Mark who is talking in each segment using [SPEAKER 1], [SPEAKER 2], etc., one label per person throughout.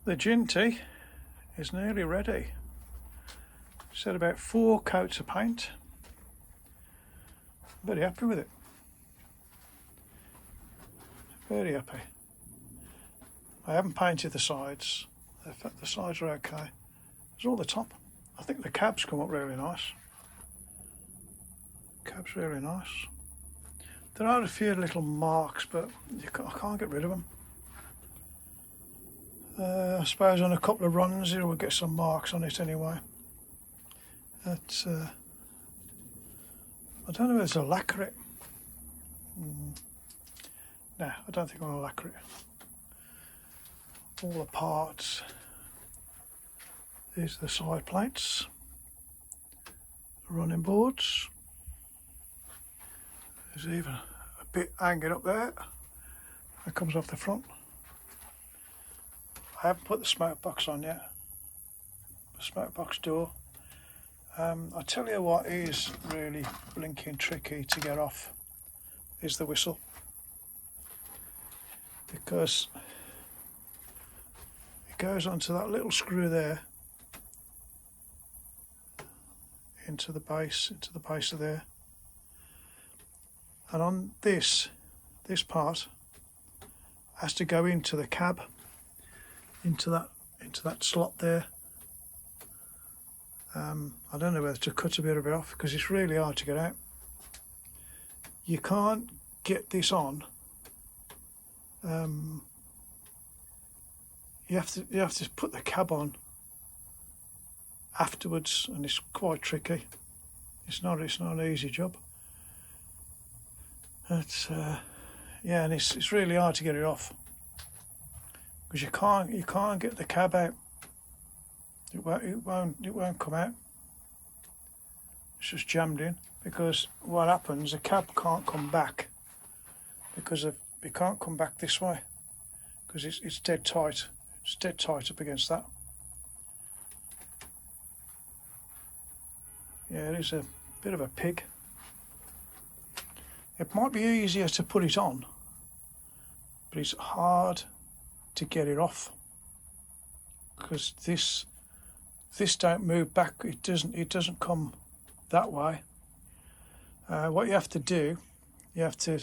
[SPEAKER 1] The Jinty is nearly ready. It's had about 4 coats of paint. Very happy with it. Very happy. I haven't painted the sides. The sides are okay. It's all the top. I think the cab's come up really nice. Cab's really nice. There are a few little marks, but I can't get rid of them. I suppose on a couple of runs it will get some marks on it anyway. I don't know if there's a lacquer it. No, I don't think I'm going to lacquer it. All the parts. These are the side plates. The running boards. There's even a bit hanging up there. That comes off the front. I haven't put the smoke box on yet. The smoke box door. I tell you what is really blinking tricky to get off is the whistle, because it goes onto that little screw there into the base of there, and on this part has to go into the cab, into that slot there. I don't know whether to cut a bit of it off because it's really hard to get out. You can't get this on. You have to put the cab on afterwards, and it's quite tricky. It's not an easy job. Yeah, and it's really hard to get it off because you can't get the cab out. It won't come out. It's just jammed in, because what happens, the cab can't come back because it can't come back this way because it's dead tight. It's dead tight up against that. Yeah, it is a bit of a pig. It might be easier to put it on, but it's hard to get it off because this don't move back. It doesn't come that way. What you have to do, you have to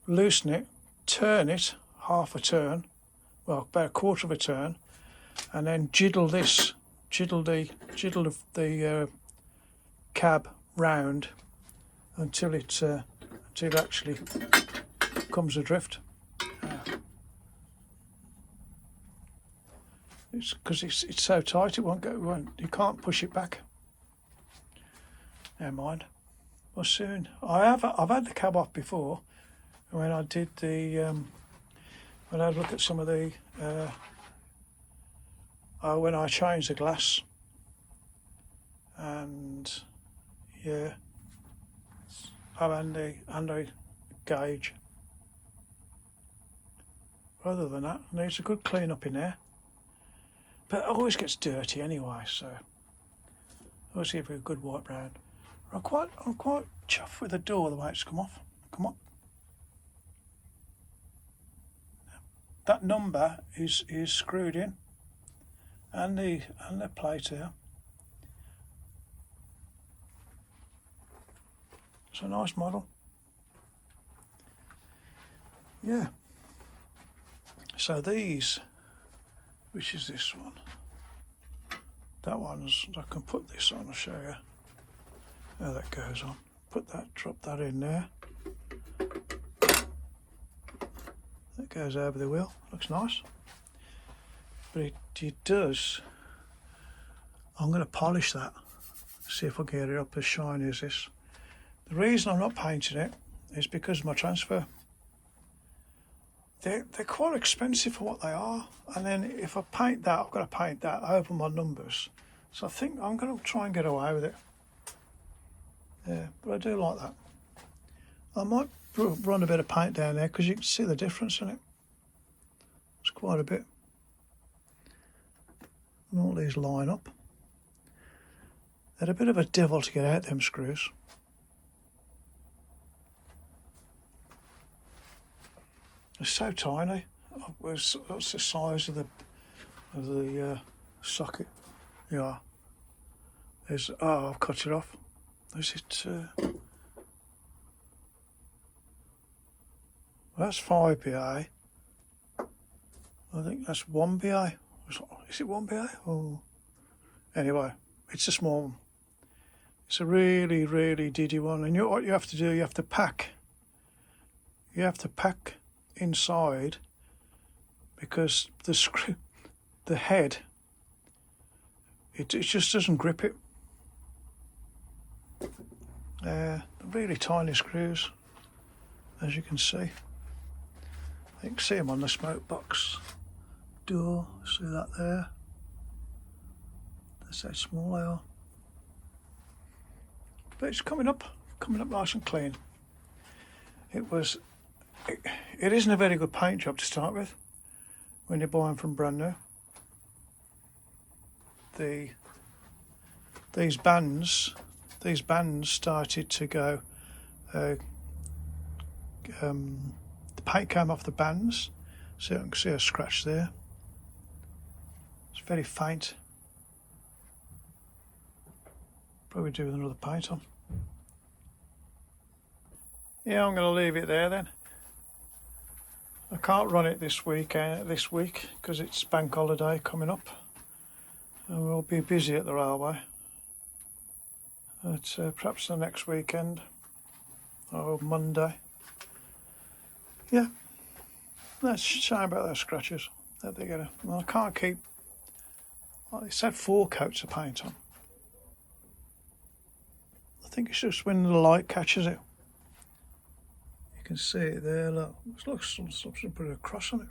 [SPEAKER 1] loosen it, turn it half a turn, well, about a quarter of a turn, and then jiddle the cab round until it actually comes adrift. It's because it's so tight, it won't go. You can't push it back. Never mind. Well, soon. I've had the cab off before when I did when I look at some of the when I changed the glass, and yeah, and the gauge. Other than that, it needs a good clean up in there. But it always gets dirty anyway, so I'll see if we have a good wipe round. I'm quite chuffed with the door, the way it's come off. Come on. That number is screwed in, and the plate here. It's a nice model. Yeah. So these. Which is this one? That one's, I can put this on, I'll show you how that goes on. Drop that in there. That goes over the wheel, looks nice. But it does, I'm going to polish that, see if I can get it up as shiny as this. The reason I'm not painting it is because of my transfer. They're quite expensive for what they are, and then if I paint that, I've got to paint that over my numbers. So I think I'm going to try and get away with it. Yeah, but I do like that. I might run a bit of paint down there because you can see the difference in it. It's quite a bit. And all these line up. They're a bit of a devil to get out, them screws. They're so tiny. What's the size of of the socket. Yeah. There's, oh, I've cut it off. Is it? That's 5 BA. I think that's 1 BA. Is it 1 BA? Oh. Anyway, it's a small one. It's a really, really diddy one. And what you have to do, you have to pack. You have to pack inside because the screw, the head, it just doesn't grip it. They're really tiny screws, as you can see. You can see them on the smoke box door. See that there? That's how small they are. But it's coming up nice and clean. It isn't a very good paint job to start with when you're buying from brand new. These bands started to go. The paint came off the bands, so you can see a scratch there. It's very faint. Probably do with another paint on. Yeah, I'm going to leave it there then. I can't run it this week because it's bank holiday coming up, and we'll be busy at the railway. But perhaps the next weekend or Monday. Yeah, that's a shame about those scratches that they get. Well, I can't keep. It's had 4 coats of paint on. I think it's just when the light catches it. You can see it there. Look, it looks something put a cross on it.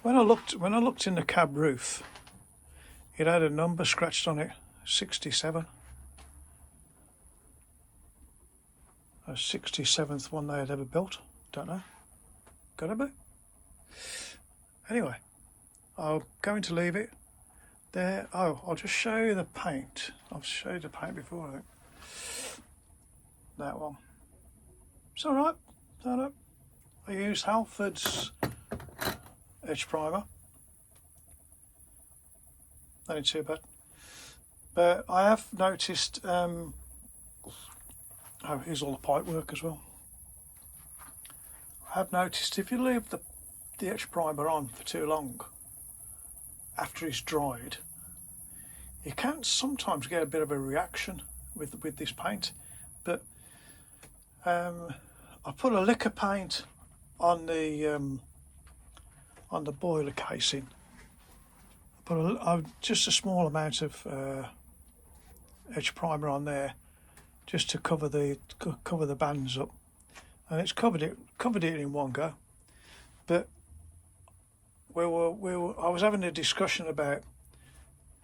[SPEAKER 1] When I looked in the cab roof, it had a number scratched on it, 67. A 67th one they had ever built. Don't know. Gotta be. Anyway, I'm going to leave it there. Oh, I'll just show you the paint. I've showed you the paint before, I think. That one. It's alright. I used Halford's edge primer. Not too bad. But I have noticed, here's all the pipe work as well. I have noticed if you leave the edge primer on for too long, after it's dried, you can sometimes get a bit of a reaction with this paint. But I put a liquor paint on the boiler casing. I put just a small amount of edge primer on there, just to cover the bands up, and it's covered it in one go. But I was having a discussion about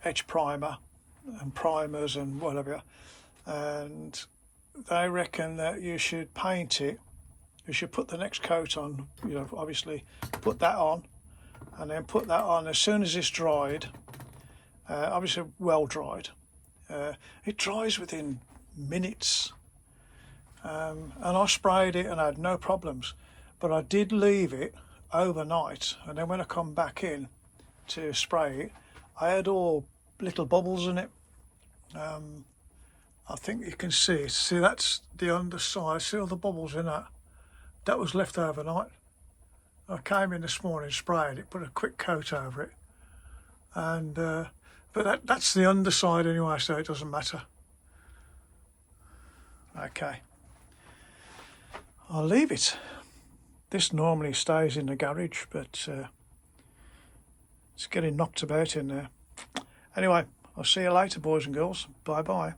[SPEAKER 1] edge primer and primers and whatever, and they reckon that you should paint it. You should put the next coat on. Obviously put that on, and then put that on as soon as it's dried. Obviously well dried. It dries within minutes, and I sprayed it and I had no problems. But I did leave it overnight, and then when I come back in to spray it, I had all little bubbles in it. I think you can see that's the underside. See all the bubbles in that? That was left overnight. I came in this morning, sprayed it, put a quick coat over it, and but that's the underside anyway, so it doesn't matter. Okay, I'll leave it. This normally stays in the garage, but it's getting knocked about in there. Anyway, I'll see you later, boys and girls. Bye bye.